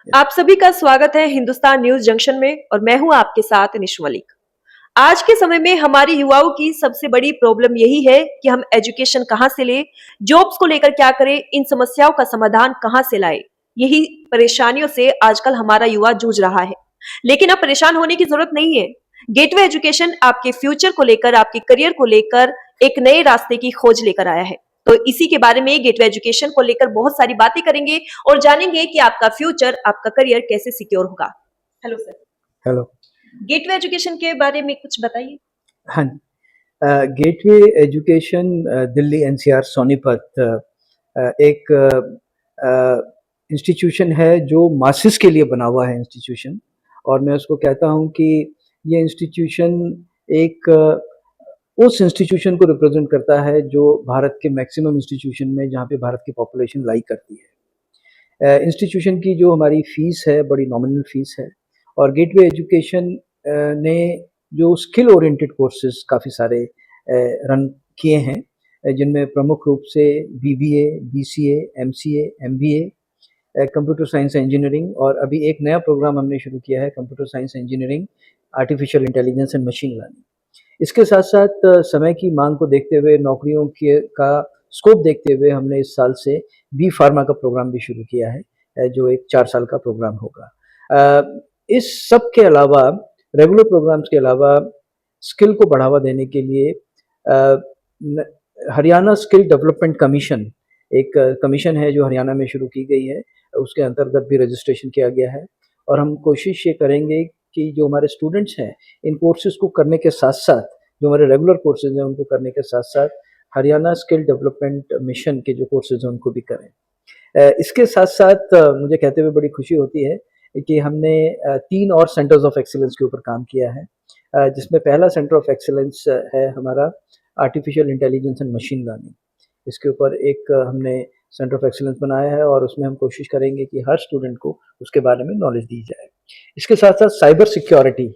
आप सभी का स्वागत है हिंदुस्तान न्यूज जंक्शन में और मैं हूं आपके साथ निशु मलिक। आज के समय में हमारी युवाओं की सबसे बड़ी प्रॉब्लम यही है कि हम एजुकेशन कहां से लें, जॉब्स को लेकर क्या करें, इन समस्याओं का समाधान कहां से लाएं। यही परेशानियों से आजकल हमारा युवा जूझ रहा है। लेकिन अब परेशान होने की जरूरत नहीं है। गेटवे एजुकेशन आपके फ्यूचर को लेकर, आपके करियर को लेकर एक नए रास्ते की खोज लेकर आया है। तो इसी के बारे में गेटवे एजुकेशन को लेकर बहुत सारी बातें करेंगे और जानेंगे कि आपका फ्यूचर, आपका करियर कैसे सिक्योर होगा। Hello sir. Hello. Gateway education के बारे में कुछ बताइए। हाँ जी। Gateway education Delhi NCR Sonipat एक इंस्टीट्यूशन है जो मासेस के लिए बना हुआ है इंस्टीट्यूशन। और मैं उसको कहता हूँ कि ये इंस्टीट्यूशन एक उस इंस्टीट्यूशन को रिप्रेजेंट करता है जो भारत के मैक्सिमम इंस्टीट्यूशन में, जहाँ पे भारत की पॉपुलेशन लाई करती है। इंस्टीट्यूशन की जो हमारी फ़ीस है बड़ी नॉमिनल फ़ीस है। और गेटवे एजुकेशन ने जो स्किल ओरिएंटेड कोर्सेज काफ़ी सारे रन किए हैं, जिनमें प्रमुख रूप से BBA, BCA, MCA, MBA, computer science engineering, और अभी एक नया प्रोग्राम हमने शुरू किया है, computer science engineering, artificial intelligence and machine learning. इसके साथ-साथ समय की मांग को देखते हुए, नौकरियों के का स्कोप देखते हुए हमने इस साल से बी फार्मा का प्रोग्राम भी शुरू किया है, जो एक 4 साल का प्रोग्राम होगा। इस सब के अलावा, रेगुलर प्रोग्राम्स के अलावा, स्किल को बढ़ावा देने के लिए अ, न हरियाणा स्किल डेवलपमेंट कमीशन, एक कमीशन है जो हरियाणा में शुरू की गई है, उसके अंतर्गत भी रजिस्ट्रेशन किया गया है। और हम कोशिश ये करेंगे कि जो हमारे स्टूडेंट्स हैं, इन कोर्सेज़ को करने के साथ-साथ, जो हमारे रेगुलर कोर्सेज़ हैं उनको करने के साथ-साथ, हरियाणा स्किल डेवलपमेंट मिशन के जो कोर्सेज़ हैं उनको भी करें। इसके साथ-साथ मुझे कहते हुए बड़ी खुशी होती है कि हमने 3 और सेंटर्स ऑफ एक्सीलेंस के ऊपर काम किया है, जिसमें पहला सेंटर ऑफ एक्सीलेंस है हमारा artificial intelligence and machine learning. इसके ऊपर एक हमने सेंटर ऑफ एक्सीलेंस बनाया है और उसमें हम कोशिश करेंगे कि हर स्टूडेंट को उसके बारे में नॉलेज दी जाए। इसके साथ-साथ साइबर सिक्योरिटी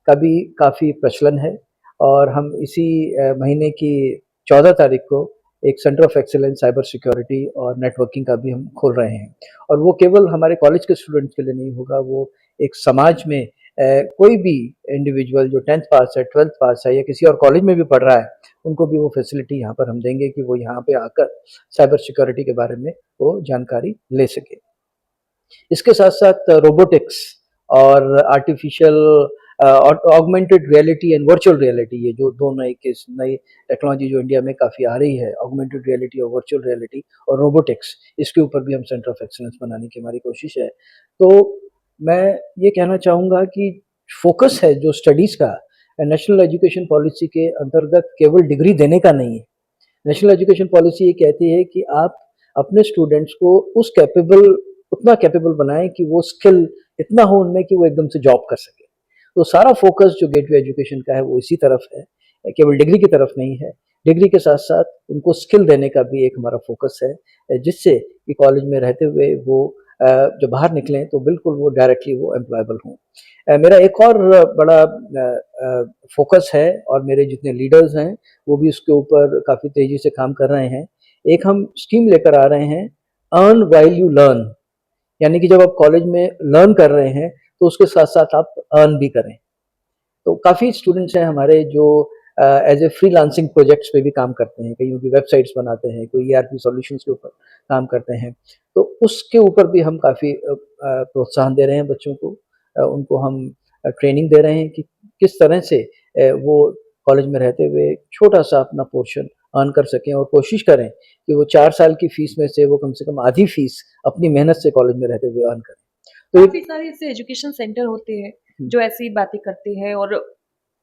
का भी काफ़ी प्रचलन है, और हम इसी महीने की 14 तारीख को एक centre of excellence cyber security और नेटवर्किंग का भी हम खोल रहे हैं। और वो केवल हमारे कॉलेज के स्टूडेंट्स के लिए नहीं होगा, वो एक समाज में कोई भी इंडिविजुअल जो 10th पास है, 12th पास है या किसी और कॉलेज में भी पढ़ रहा है, उनको भी वो फैसिलिटी यहाँ पर हम देंगे कि वो यहाँ पे आकर साइबर सिक्योरिटी के बारे में वो जानकारी ले सके। इसके साथ-साथ रोबोटिक्स और artificial augmented reality and virtual reality, ये जो 2 नई टेक्नोलॉजी जो इंडिया में काफ़ी आ रही है, ऑगमेंटेड रियलिटी और वर्चुअल रियलिटी और रोबोटिक्स, इसके ऊपर भी हम सेंटर ऑफ एक्सीलेंस बनाने की हमारी कोशिश है। तो मैं ये कहना चाहूँगा कि फ़ोकस है जो स्टडीज़ का, नेशनल एजुकेशन पॉलिसी के अंतर्गत केवल डिग्री देने का नहीं है। नेशनल एजुकेशन पॉलिसी ये कहती है कि आप अपने स्टूडेंट्स को उतना कैपेबल बनाएं कि वो स्किल इतना हो उनमें कि वो एकदम से जॉब कर सके। तो सारा फोकस जो गेटवे एजुकेशन का है वो इसी तरफ है, केवल डिग्री की तरफ नहीं है। डिग्री के साथ साथ उनको स्किल देने का भी एक हमारा फोकस है, जिससे कि कॉलेज में रहते हुए वो जब बाहर निकलें तो बिल्कुल वो डायरेक्टली वो एम्प्लॉयबल हों। मेरा एक और बड़ा फोकस है, और मेरे जितने लीडर्स हैं वो भी उसके ऊपर काफ़ी तेज़ी से काम कर रहे हैं। एक हम स्कीम लेकर आ रहे हैं, अर्न व्हाइल यू लर्न, यानी कि जब आप कॉलेज में लर्न कर रहे हैं तो उसके साथ-साथ आप अर्न भी करें। तो काफ़ी स्टूडेंट्स हैं हमारे जो एज़ ए फ्रीलांसिंग प्रोजेक्ट्स पे भी काम करते हैं, कईयों की वेबसाइट्स बनाते हैं, कोई ईआरपी सॉल्यूशंस के ऊपर काम करते हैं। तो उसके ऊपर भी हम काफ़ी प्रोत्साहन दे रहे हैं बच्चों को। उनको हम ट्रेनिंग दे रहे हैं कि किस तरह से वो कॉलेज में रहते हुए छोटा-सा अपना पोर्शन अर्न कर सकें, और कोशिश करें कि वो 4 साल की फ़ीस में से वो कम से कम आधी फ़ीस अपनी मेहनत से कॉलेज में रहते हुए अर्न करें। तो काफ़ी सारे ऐसे एजुकेशन सेंटर होते हैं हुँ, जो ऐसी बातें करते हैं और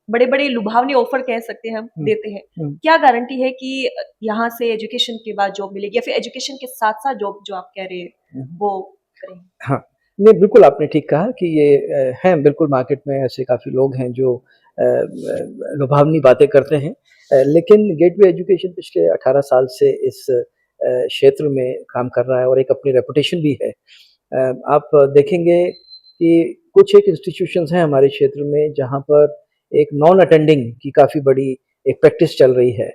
बड़े-बड़े लुभावनी ऑफर कह सकते हैं हम, हुँ, देते हैं। हुँ, क्या गारंटी है कि यहाँ से एजुकेशन के बाद जॉब मिलेगी या फिर एजुकेशन के साथ-साथ जॉब जो आप कह रहे हैं, हुँ। वो करेंगे? हाँ, नहीं बिल्कुल आपने ठीक कहा कि ये हैं बिल्कुल, मार्केट में ऐसे काफ़ी लोग हैं जो लुभावनी बातें करते हैं। लेकिन गेटवे एजुकेशन पिछले 18 साल से इस क्षेत्र में काम कर रहा है और एक अपनी रेपुटेशन भी है। आप देखेंगे कि कुछ एक इंस्टीट्यूशंस हैं हमारे क्षेत्र में जहाँ पर एक नॉन अटेंडिंग की काफ़ी बड़ी एक प्रैक्टिस चल रही है।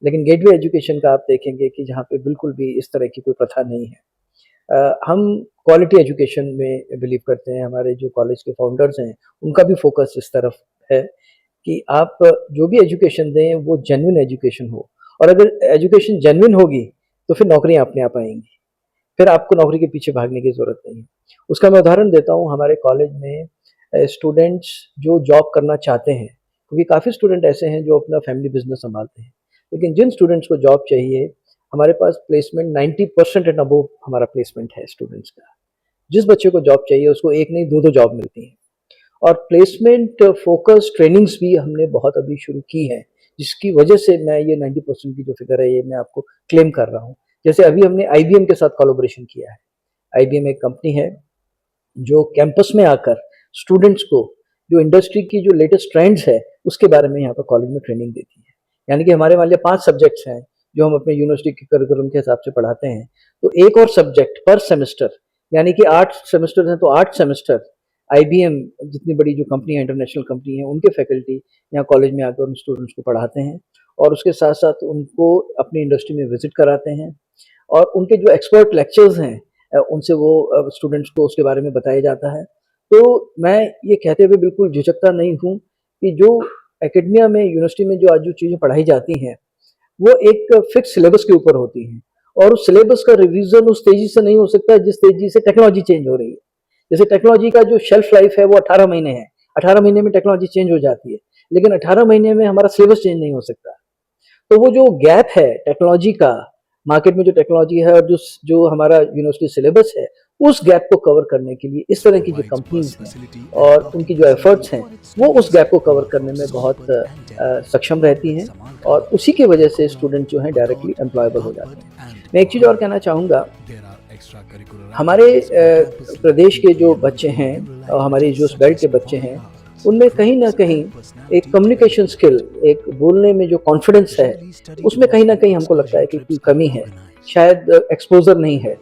लेकिन गेटवे एजुकेशन का आप देखेंगे कि जहाँ पे बिल्कुल भी इस तरह की कोई प्रथा नहीं है। हम क्वालिटी एजुकेशन में बिलीव करते हैं। हमारे जो कॉलेज के फाउंडर्स हैं उनका भी फोकस इस तरफ है कि आप जो भी एजुकेशन दें वो जेन्युइन एजुकेशन हो, और अगर एजुकेशन जेन्युइन होगी तो फिर नौकरियां अपने आप आएंगी, फिर आपको नौकरी के पीछे भागने की ज़रूरत नहीं है। उसका मैं उदाहरण देता हूँ, हमारे कॉलेज में स्टूडेंट्स जो जॉब करना चाहते हैं, क्योंकि काफ़ी स्टूडेंट ऐसे हैं जो अपना फैमिली बिजनेस संभालते हैं, लेकिन जिन स्टूडेंट्स को जॉब चाहिए, हमारे पास प्लेसमेंट 90% एंड अबव हमारा प्लेसमेंट है स्टूडेंट्स का। जिस बच्चे को जॉब चाहिए उसको एक नहीं दो दो जॉब मिलती हैं। और प्लेसमेंट फोकस ट्रेनिंग्स भी हमने बहुत अभी शुरू की है, जिसकी वजह से मैं ये 90% की जो फिगर है ये मैं आपको क्लेम कर रहा हूँ। जैसे अभी हमने आईबीएम के साथ कोलैबोरेशन किया है। आईबीएम एक कंपनी है जो कैंपस में आकर स्टूडेंट्स को जो इंडस्ट्री की जो लेटेस्ट ट्रेंड्स है उसके बारे में यहाँ पर कॉलेज में ट्रेनिंग देती है। यानी कि हमारे मान लिया 5 सब्जेक्ट्स हैं जो हम अपने यूनिवर्सिटी के करिकुलम के हिसाब से पढ़ाते हैं, तो एक और सब्जेक्ट पर सेमेस्टर, यानी कि 8 सेमेस्टर हैं तो 8 सेमेस्टर आईबीएम जितनी बड़ी जो कंपनी है, इंटरनेशनल कंपनी है, उनके फैकल्टी यहाँ कॉलेज में आकर उन स्टूडेंट्स को पढ़ाते हैं और उसके साथ साथ उनको अपनी इंडस्ट्री में विजिट कराते हैं और उनके जो एक्सपर्ट लेक्चर्स हैं उनसे वो स्टूडेंट्स को उसके बारे में बताया जाता है। तो मैं ये कहते हुए बिल्कुल झिझकता नहीं हूँ कि जो एकेडमिया में, यूनिवर्सिटी में जो आज जो चीज़ें पढ़ाई जाती हैं वो एक फिक्स सिलेबस के ऊपर होती हैं, और उस सिलेबस का रिवीजन उस तेजी से नहीं हो सकता जिस तेजी से टेक्नोलॉजी चेंज हो रही है। जैसे टेक्नोलॉजी का जो शेल्फ लाइफ है वो 18 महीने है, 18 महीने में टेक्नोलॉजी चेंज हो जाती है, लेकिन 18 महीने में हमारा सिलेबस चेंज नहीं हो सकता। तो वो जो गैप है टेक्नोलॉजी का, मार्केट में जो टेक्नोलॉजी है और जो जो हमारा यूनिवर्सिटी सिलेबस है, उस गैप को कवर करने के लिए इस तरह की जो कंपनीज हैं और उनकी जो एफर्ट्स हैं वो उस गैप को कवर करने में बहुत सक्षम रहती हैं, और उसी की वजह से स्टूडेंट जो हैं डायरेक्टली एम्प्लॉयबल हो जाते हैं। मैं एक चीज़ और कहना चाहूँगा, हमारे प्रदेश के जो बच्चे हैं और हमारे जो बेल्ट के बच्चे हैं, उनमें कहीं ना कहीं एक कम्युनिकेशन स्किल, एक बोलने में जो कॉन्फिडेंस है, उसमें कहीं ना कहीं हमको लगता है कि कोई कमी है, शायद एक्सपोजर नहीं है।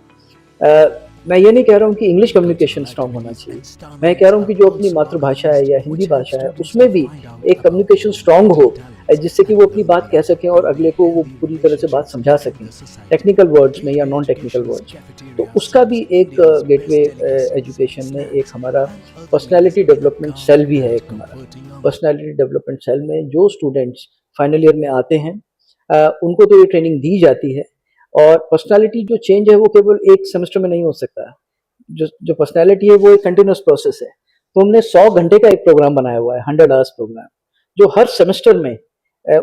मैं ये नहीं कह रहा हूँ कि इंग्लिश कम्युनिकेशन स्ट्रांग होना चाहिए, मैं कह रहा हूँ कि जो अपनी मातृभाषा है या हिंदी भाषा है उसमें भी एक कम्युनिकेशन स्ट्रांग हो, जिससे कि वो अपनी बात कह सकें और अगले को वो पूरी तरह से बात समझा सकें, टेक्निकल वर्ड्स में या नॉन टेक्निकल वर्ड्स में। तो उसका भी एक गेटवे एजुकेशन में एक हमारा पर्सनैलिटी डेवलपमेंट सेल भी है। एक हमारा पर्सनैलिटी डेवलपमेंट सेल में जो स्टूडेंट्स फाइनल ईयर में आते हैं उनको तो ये ट्रेनिंग दी जाती है, और पर्सनैलिटी जो चेंज है वो केवल एक सेमेस्टर में नहीं हो सकता। जो पर्सनैलिटी है वो एक कंटिन्यूस प्रोसेस है। तो हमने 100 घंटे का एक प्रोग्राम बनाया हुआ है, 100 आवर्स प्रोग्राम, जो हर सेमेस्टर में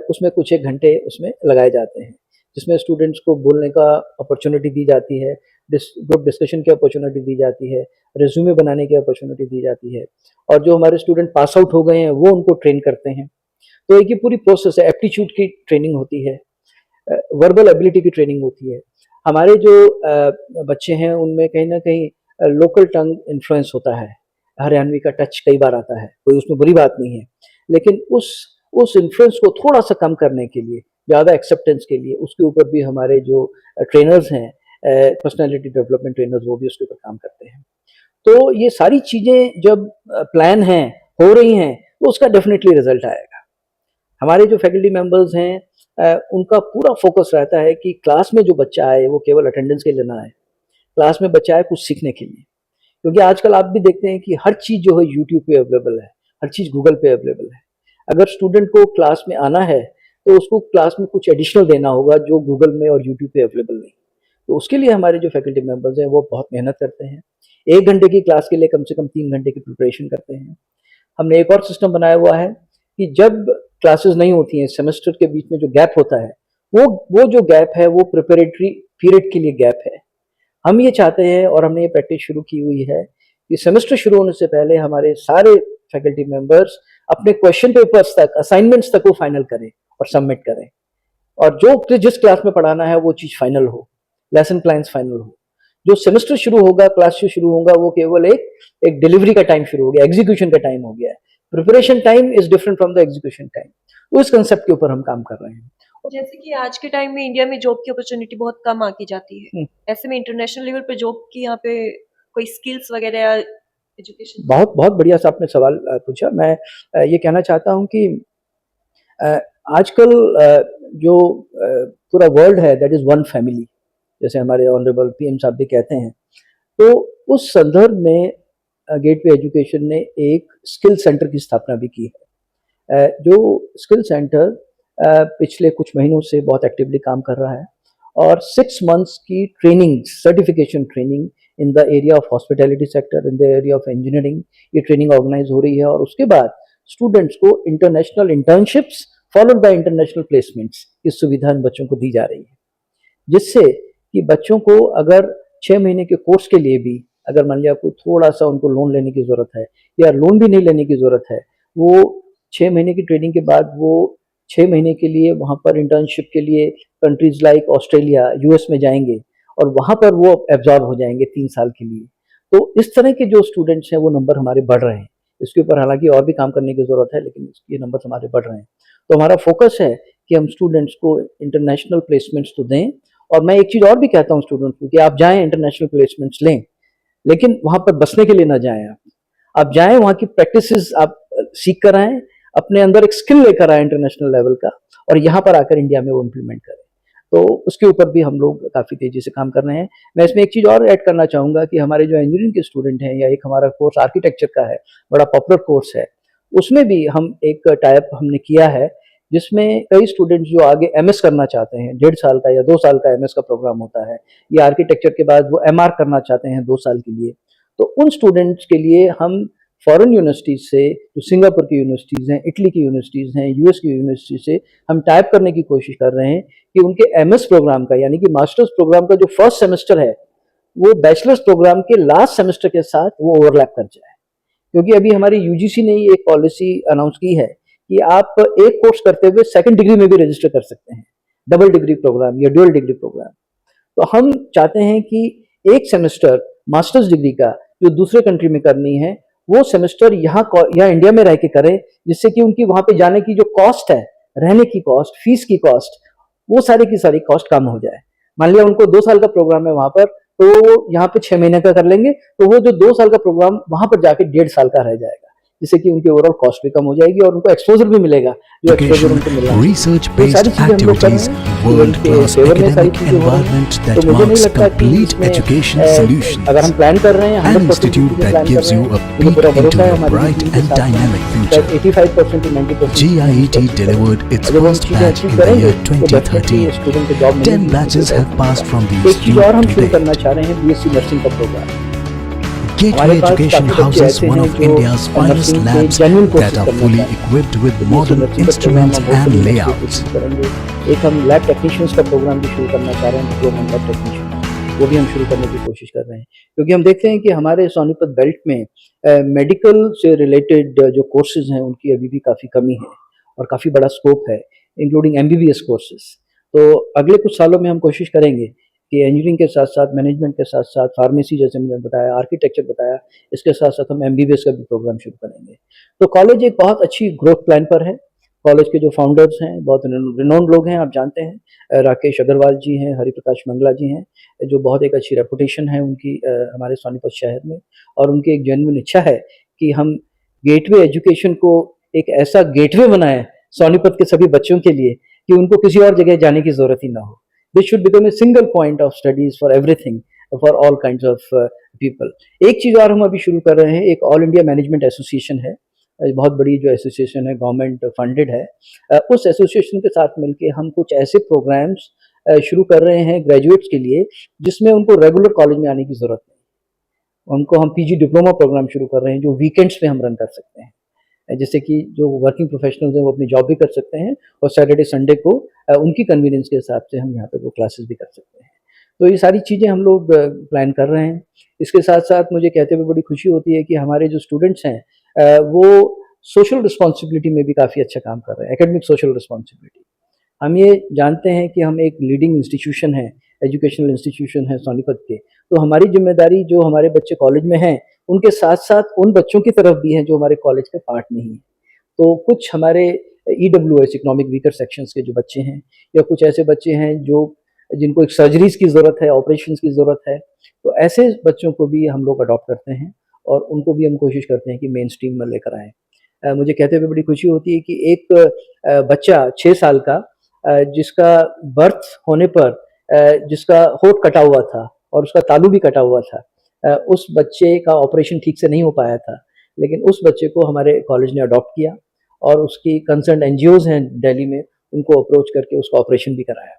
उसमें कुछ एक घंटे उसमें लगाए जाते हैं, जिसमें स्टूडेंट्स को बोलने का अपॉर्चुनिटी दी जाती है, ग्रुप डिस्कशन की अपॉर्चुनिटी दी जाती है, रिज्यूमे बनाने की अपॉर्चुनिटी दी जाती है, और जो हमारे स्टूडेंट पास आउट हो गए हैं वो उनको ट्रेन करते हैं। तो एक ये पूरी प्रोसेस है, एप्टीट्यूड की ट्रेनिंग होती है, वर्बल एबिलिटी की ट्रेनिंग होती है। हमारे जो बच्चे हैं उनमें कहीं ना कहीं लोकल टंग इन्फ्लुएंस होता है, हरियाणवी का टच कई बार आता है, कोई उसमें बुरी बात नहीं है, लेकिन उस इन्फ्लुएंस को थोड़ा सा कम करने के लिए, ज़्यादा एक्सेप्टेंस के लिए, उसके ऊपर भी हमारे जो ट्रेनर्स हैं, पर्सनैलिटी डेवलपमेंट ट्रेनर्स, वो भी उसके ऊपर काम करते हैं। तो ये सारी चीज़ें जब प्लान हैं, हो रही हैं, तो उसका डेफिनेटली रिजल्ट आएगा। हमारे जो फैकल्टी मेंबर्स हैं उनका पूरा फोकस रहता है कि क्लास में जो बच्चा आए वो केवल अटेंडेंस के लिए ना आए, क्लास में बच्चा आए कुछ सीखने के लिए। क्योंकि आजकल आप भी देखते हैं कि हर चीज़ जो है यूट्यूब पे अवेलेबल है, हर चीज़ गूगल पे अवेलेबल है। अगर स्टूडेंट को क्लास में आना है तो उसको क्लास में कुछ एडिशनल देना होगा जो गूगल में और यूट्यूब पे अवेलेबल नहीं। तो उसके लिए हमारे जो फैकल्टी मेंबर्स हैं वो बहुत मेहनत करते हैं, 1 घंटे की क्लास के लिए कम से कम 3 घंटे की प्रिपरेशन करते हैं। हमने एक और सिस्टम बनाया हुआ है कि जब क्लासेस नहीं होती हैं, सेमेस्टर के बीच में जो गैप होता है, वो जो गैप है वो प्रिपरेटरी पीरियड के लिए गैप है। हम ये चाहते हैं और हमने ये प्रैक्टिस शुरू की हुई है कि सेमेस्टर शुरू होने से पहले हमारे सारे फैकल्टी मेंबर्स अपने क्वेश्चन पेपर्स तक, असाइनमेंट्स तक वो फाइनल करें और सबमिट करें, और जो जिस क्लास में पढ़ाना है वो चीज़ फाइनल हो, लेसन प्लान्स फाइनल हो। जो सेमेस्टर शुरू होगा, क्लास जो शुरू होगा, वो केवल एक डिलीवरी का टाइम शुरू हो गया, एग्जीक्यूशन का टाइम हो गया है। Preparation time is different from the execution time. उस कंसेप्ट के ऊपर हम काम कर रहे हैं। जैसे कि आज के टाइम में इंडिया में जॉब की अपॉर्चुनिटी बहुत कम आकी जाती है, ऐसे में इंटरनेशनल लेवल पे जॉब की यहाँ पे कोई स्किल्स वगैरह या एजुकेशन? बहुत बहुत बढ़िया सा आपने सवाल पूछा। मैं ये कहना चाहता हूँ कि आजकल जो पूरा वर्ल्ड है दैट इज वन फैमिली, जैसे हमारे ऑनरेबल पीएम साहब भी कहते हैं। तो उस संदर्भ में गेटवे एजुकेशन ने एक स्किल सेंटर की स्थापना भी की है। जो स्किल सेंटर पिछले कुछ महीनों से बहुत एक्टिवली काम कर रहा है और 6 मंथ्स की training, certification training in the area of hospitality sector, in the area of engineering, ये ट्रेनिंग ऑर्गेनाइज हो रही है और उसके बाद स्टूडेंट्स को international internships followed by international placements की सुविधा इन बच्चों को दी जा रही है, जिससे कि बच्चों को अगर 6 महीने के कोर्स के लिए भी अगर मान लिया आपको थोड़ा सा उनको लोन लेने की ज़रूरत है या लोन भी नहीं लेने की ज़रूरत है, वो 6 महीने की ट्रेनिंग के बाद वो 6 महीने के लिए वहाँ पर इंटर्नशिप के लिए कंट्रीज लाइक ऑस्ट्रेलिया, यूएस में जाएंगे और वहाँ पर वो एब्जॉर्ब हो जाएंगे 3 साल के लिए। तो इस तरह के जो स्टूडेंट्स हैं वो नंबर हमारे बढ़ रहे हैं। इसके ऊपर हालांकि और भी काम करने की ज़रूरत है, लेकिन ये नंबर हमारे बढ़ रहे हैं। तो हमारा फोकस है कि हम स्टूडेंट्स को इंटरनेशनल प्लेसमेंट्स तो दें, और मैं एक चीज़ और भी कहता हूँ स्टूडेंट्स को कि आप जाएं इंटरनेशनल प्लेसमेंट्स लें, लेकिन वहाँ पर बसने के लिए ना जाएं। आप जाएं, वहाँ की प्रैक्टिसेस आप सीख कर आएं, अपने अंदर एक स्किल लेकर आए इंटरनेशनल लेवल का, और यहाँ पर आकर इंडिया में वो इम्प्लीमेंट करें। तो उसके ऊपर भी हम लोग काफ़ी तेज़ी से काम कर रहे हैं। मैं इसमें एक चीज़ और ऐड करना चाहूँगा कि हमारे जो इंजीनियरिंग के स्टूडेंट हैं, या एक हमारा कोर्स आर्किटेक्चर का है, बड़ा पॉपुलर कोर्स है, उसमें भी हम एक टाइप हमने किया है, जिसमें कई स्टूडेंट्स जो आगे एमएस करना चाहते हैं, 1.5 साल का या 2 साल का एमएस का प्रोग्राम होता है, या आर्किटेक्चर के बाद वो एमआर करना चाहते हैं 2 साल के लिए, तो उन स्टूडेंट्स के लिए हम फॉरेन यूनिवर्सिटीज़ से, जो सिंगापुर की यूनिवर्सिटीज़ हैं, इटली की यूनिवर्सिटीज़ हैं, यूएस की यूनिवर्सिटी से हम टाइप करने की कोशिश कर रहे हैं कि उनके एमएस प्रोग्राम का, यानी कि मास्टर्स प्रोग्राम का जो फर्स्ट सेमेस्टर है, वो बैचलर्स प्रोग्राम के लास्ट सेमेस्टर के साथ वो ओवरलैप कर जाए। क्योंकि अभी हमारी यूजीसी ने एक पॉलिसी अनाउंस की है कि आप एक कोर्स करते हुए सेकंड डिग्री में भी रजिस्टर कर सकते हैं, डबल डिग्री प्रोग्राम या ड्यूअल डिग्री प्रोग्राम। तो हम चाहते हैं कि एक सेमेस्टर मास्टर्स डिग्री का जो दूसरे कंट्री में करनी है, वो सेमेस्टर यहाँ इंडिया में रह के करें, जिससे कि उनकी वहाँ पे जाने की जो कॉस्ट है, रहने की कॉस्ट, फीस की कॉस्ट, वो सारी की सारी कॉस्ट कम हो जाए। मान लिया उनको 2 साल का प्रोग्राम है वहाँ पर, तो वो यहाँ पे 6 महीने का कर लेंगे, तो वो जो 2 साल का प्रोग्राम वहाँ पर जाके 1.5 साल का रह जाएगा, जिससे कि उनकी ओवरऑल कॉस्ट भी कम हो जाएगी और उनको एक्सपोजर भी मिलेगा, जो एक्सपोजर उनको मिल रहा है। तो सारी चीजें हम लोग कर रहे हैं, world-class academic environment that marks complete education solutions, अगर हम प्लान कर रहे हैं, an institute that gives you a peek into a bright and dynamic future. 85% to 90% GIET delivered its first batch in the year 2013. 10 batches have passed from the एक चीज और हम institute शुरू to करना date. चाह रहे हैं, बीएससी नर्सिंग का प्रोग्राम। Gateway हमारे पास Education काफी बच्चे houses ऐसे one हैं of जो India's finest नर्सिंग के labs genuine that courses are करना fully चाहते हैं। equipped with BSc modern nursing का प्रोग्राम instruments हम बहुत and जल्दी layouts. शुरू करेंगे। एक हम लैब टेक्नीशियंस का प्रोग्राम भी शुरू करना चाह रहे हैं, डिप्लोमा इन लैब टेक्नीशियन, वो भी हम शुरू करने की कोशिश कर रहे हैं, क्योंकि हम देखते हैं कि हमारे सोनीपत बेल्ट में मेडिकल से रिलेटेड जो कोर्सेज हैं उनकी अभी भी काफ़ी कमी है और काफ़ी बड़ा स्कोप है, इंक्लूडिंग एमबीबीएस कोर्सेज। तो अगले कुछ सालों में हम कोशिश करेंगे कि इंजीनियरिंग के साथ साथ, मैनेजमेंट के साथ साथ, फार्मेसी जैसे मैंने बताया, आर्किटेक्चर बताया, इसके साथ साथ हम एमबीबीएस का भी प्रोग्राम शुरू करेंगे। तो कॉलेज एक बहुत अच्छी ग्रोथ प्लान पर है। कॉलेज के जो फाउंडर्स हैं बहुत रिनोन्ड लोग हैं, आप जानते हैं, राकेश अग्रवाल जी हैं, हरिप्रकाश मंगला जी हैं, जो बहुत एक अच्छी रेपुटेशन है उनकी हमारे सोनीपत शहर में, और उनकी एक जेन्युइन इच्छा है कि हम गेटवे एजुकेशन को एक ऐसा गेटवे बनाएं सोनीपत के सभी बच्चों के लिए कि उनको किसी और जगह जाने की जरूरत ही ना हो। This should become a single point of studies for everything, for all kinds of people. एक चीज़ और हम अभी शुरू कर रहे हैं, एक ऑल इंडिया मैनेजमेंट एसोसिएशन है, बहुत बड़ी जो एसोसिएशन है, गवर्नमेंट फंडेड है। उस एसोसिएशन के साथ मिलके हम कुछ ऐसे प्रोग्राम्स शुरू कर रहे हैं ग्रेजुएट्स के लिए, जिसमें उनको रेगुलर कॉलेज में आने की ज़रूरत नहीं। उनको हम पीजी डिप्लोमा प्रोग्राम शुरू कर रहे हैं, जो वीकेंड्स पे हम रन कर सकते हैं, जिससे कि जो वर्किंग प्रोफेशनल्स हैं वो अपनी जॉब भी कर सकते हैं, और सैटरडे संडे को उनकी कन्वीनियंस के हिसाब से हम यहाँ पे वो क्लासेस भी कर सकते हैं। तो ये सारी चीज़ें हम लोग प्लान कर रहे हैं। इसके साथ साथ मुझे कहते हुए बड़ी खुशी होती है कि हमारे जो स्टूडेंट्स हैं वो सोशल रिस्पॉन्सिबिलिटी में भी काफ़ी अच्छा काम कर रहे हैं, एकेडमिक सोशल रिस्पॉन्सिबिलिटी। हम ये जानते हैं कि हम एक लीडिंग इंस्टीट्यूशन है, एजुकेशनल इंस्टीट्यूशन है सोनीपत के, तो हमारी जिम्मेदारी जो हमारे बच्चे कॉलेज में हैं उनके साथ साथ उन बच्चों की तरफ भी है जो हमारे कॉलेज के पार्ट नहीं है। तो कुछ हमारे ईडब्ल्यूएस, इकोनॉमिक वीकर सेक्शंस के जो बच्चे हैं, या कुछ ऐसे बच्चे हैं जो जिनको एक सर्जरीज की ज़रूरत है, ऑपरेशंस की ज़रूरत है, तो ऐसे बच्चों को भी हम लोग अडॉप्ट करते हैं और उनको भी हम कोशिश करते हैं कि मेन स्ट्रीम में लेकर आएँ। मुझे कहते हुए बड़ी खुशी होती है कि एक बच्चा 6 साल का, जिसका बर्थ होने पर जिसका होंठ कटा हुआ था और उसका तालू भी कटा हुआ था, उस बच्चे का ऑपरेशन ठीक से नहीं हो पाया था, लेकिन उस बच्चे को हमारे कॉलेज ने अडॉप्ट किया और उसकी कंसर्न एनजीओज हैं दिल्ली में, उनको अप्रोच करके उसका ऑपरेशन भी कराया।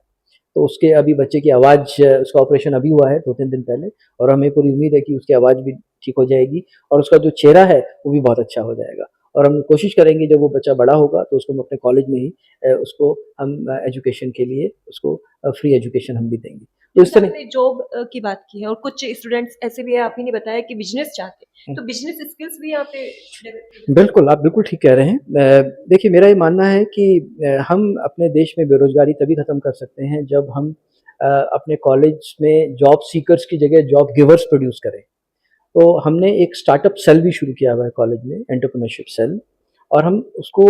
तो उसके अभी बच्चे की आवाज़, उसका ऑपरेशन अभी हुआ है 2-3 दिन पहले, और हमें पूरी उम्मीद है कि उसकी आवाज़ भी ठीक हो जाएगी और उसका जो चेहरा है वो भी बहुत अच्छा हो जाएगा। और हम कोशिश करेंगे जब वो बच्चा बड़ा होगा तो उसको हम अपने कॉलेज में ही उसको हम एजुकेशन के लिए उसको फ्री एजुकेशन हम भी देंगे। तो इस जैसे तरह आपने जॉब की बात की है और कुछ स्टूडेंट्स ऐसे भी है, आप ही ने बताया कि बिजनेस चाहते हैं, तो बिजनेस स्किल्स भी यहाँ पे डेवलप की बिल्कुल, आप बिल्कुल ठीक कह रहे हैं। देखिए, मेरा ये मानना है कि हम अपने देश में बेरोज़गारी तभी ख़त्म कर सकते हैं जब हम अपने कॉलेज में जॉब सीकर्स की जगह जॉब गिवर्स प्रोड्यूस करें। तो हमने एक स्टार्टअप सेल भी शुरू किया हुआ है कॉलेज में, एंटरप्रेन्योरशिप सेल, और हम उसको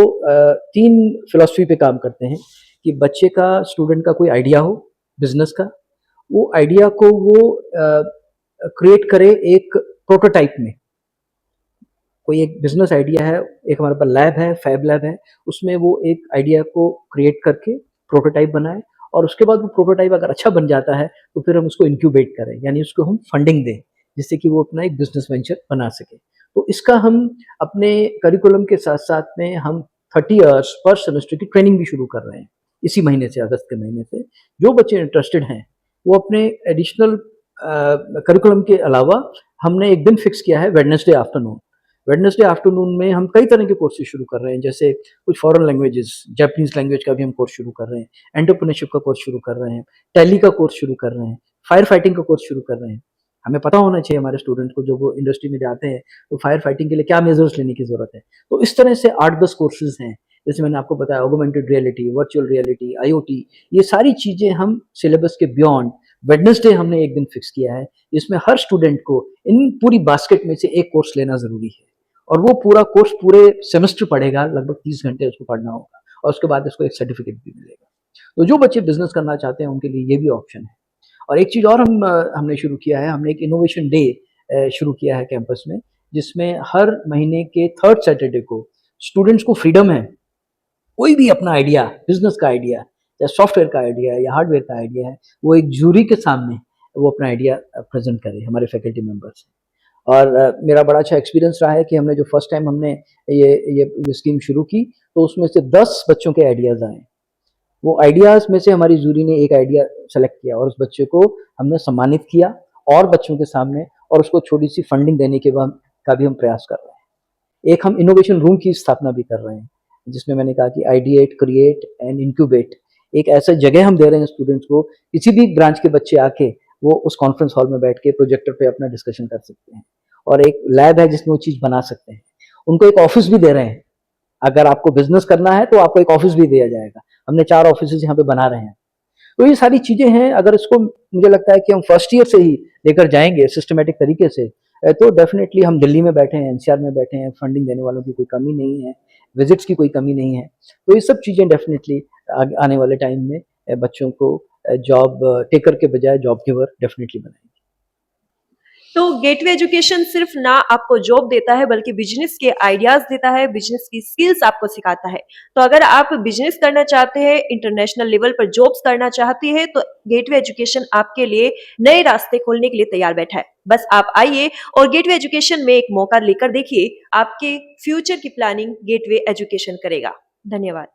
3 फ़िलॉसफ़ी पे काम करते हैं कि बच्चे का, स्टूडेंट का कोई आइडिया हो बिज़नेस का, वो आइडिया को वो क्रिएट करे एक प्रोटोटाइप में। कोई एक बिज़नेस आइडिया है, एक हमारे पास लैब है, फैब लैब है, उसमें वो एक आइडिया को क्रिएट करके प्रोटोटाइप बनाए और उसके बाद वो प्रोटोटाइप अगर अच्छा बन जाता है, तो फिर हम उसको इनक्यूबेट करें, यानी उसको हम फंडिंग दें, जिससे कि वो अपना एक बिज़नेस वेंचर बना सके। तो इसका हम अपने करिकुलम के साथ-साथ में हम 30 आवर्स पर सेमेस्टर की ट्रेनिंग भी शुरू कर रहे हैं, इसी महीने से, अगस्त के महीने से। जो बच्चे इंटरेस्टेड हैं, वो अपने एडिशनल करिकुलम के अलावा हमने एक दिन फिक्स किया है, वेडनेसडे आफ्टरनून। वेडनेसडे आफ्टरनून में हम कई तरह के कोर्सेज शुरू कर रहे हैं, जैसे कुछ फॉरेन लैंग्वेजेस, जापानीज़ लैंग्वेज का भी हम कोर्स शुरू कर रहे हैं, एंटरप्रेन्योरशिप का कोर्स शुरू कर रहे हैं, टैली का कोर्स शुरू कर रहे हैं, फायर फाइटिंग का कोर्स शुरू कर रहे हैं। हमें पता होना चाहिए हमारे स्टूडेंट को, जब वो इंडस्ट्री में जाते हैं, तो फायर फाइटिंग के लिए क्या मेजर्स लेने की ज़रूरत है। तो इस तरह से 8-10 कोर्सेज हैं, जैसे मैंने आपको बताया, augmented reality, virtual reality, IoT, ये सारी चीज़ें हम सिलेबस के बियॉन्ड वेडनेसडे हमने एक दिन फिक्स किया है, जिसमें हर स्टूडेंट को इन पूरी बास्केट में से एक कोर्स लेना ज़रूरी है। और वो पूरा कोर्स पूरे सेमेस्टर पढ़ेगा, लगभग 30 घंटे उसको पढ़ना होगा और उसके बाद उसको एक सर्टिफिकेट भी मिलेगा। तो जो बच्चे बिज़नेस करना चाहते हैं, उनके लिए ये भी ऑप्शन है। और एक चीज़ और हमने शुरू किया है, हमने एक इनोवेशन डे शुरू किया है कैंपस में, जिसमें हर महीने के 3rd सैटरडे को स्टूडेंट्स को फ्रीडम है, कोई भी अपना आइडिया, बिज़नेस का आइडिया या सॉफ्टवेयर का आइडिया है या हार्डवेयर का आइडिया है, वो एक जूरी के सामने वो अपना आइडिया प्रेज़ेंट करे, हमारे फैकल्टी मेंबर्स। और मेरा बड़ा अच्छा एक्सपीरियंस रहा है कि हमने जो फर्स्ट टाइम हमने ये स्कीम शुरू की, तो उसमें से 10 बच्चों के आइडियाज़ आए। वो आइडियाज़ में से हमारी जूरी ने एक आइडिया सेलेक्ट किया और उस बच्चे को हमने सम्मानित किया और बच्चों के सामने, और उसको छोटी-सी फंडिंग देने के बाद का भी हम प्रयास कर रहे हैं। एक हम इनोवेशन रूम की स्थापना भी कर रहे हैं, जिसमें मैंने कहा कि आइडिएट, क्रिएट एंड इनक्यूबेट, एक ऐसा जगह हम दे रहे हैं स्टूडेंट्स को, किसी भी ब्रांच के बच्चे आके वो उस कॉन्फ्रेंस हॉल में बैठ के प्रोजेक्टर पे अपना डिस्कशन कर सकते हैं, और एक लैब है जिसमें वो चीज़ बना सकते हैं। उनको एक ऑफिस भी दे रहे हैं, अगर आपको बिजनेस करना है तो आपको एक ऑफिस भी दिया जाएगा। हमने 4 ऑफिसेज यहाँ पे बना रहे हैं। तो ये सारी चीज़ें हैं, अगर इसको, मुझे लगता है कि हम फर्स्ट ईयर से ही लेकर जाएँगे सिस्टमैटिक तरीके से, तो डेफ़िनेटली हम दिल्ली में बैठे हैं, एनसीआर में बैठे हैं, फंडिंग देने वालों की कोई कमी नहीं है, विज़िट्स की कोई कमी नहीं है। तो ये सब चीज़ें डेफ़िनेटली आने वाले टाइम में बच्चों को जॉब टेकर के बजाय जॉब गिवर डेफ़िनेटली बनाएँगे। तो गेटवे एजुकेशन सिर्फ ना आपको जॉब देता है, बल्कि बिजनेस के आइडियाज देता है, बिजनेस की स्किल्स आपको सिखाता है। तो अगर आप बिजनेस करना चाहते हैं, इंटरनेशनल लेवल पर जॉब्स करना चाहती है, तो गेटवे एजुकेशन आपके लिए नए रास्ते खोलने के लिए तैयार बैठा है। बस आप आइए और गेटवे एजुकेशन में एक मौका लेकर देखिए, आपके फ्यूचर की प्लानिंग गेटवे एजुकेशन करेगा। धन्यवाद।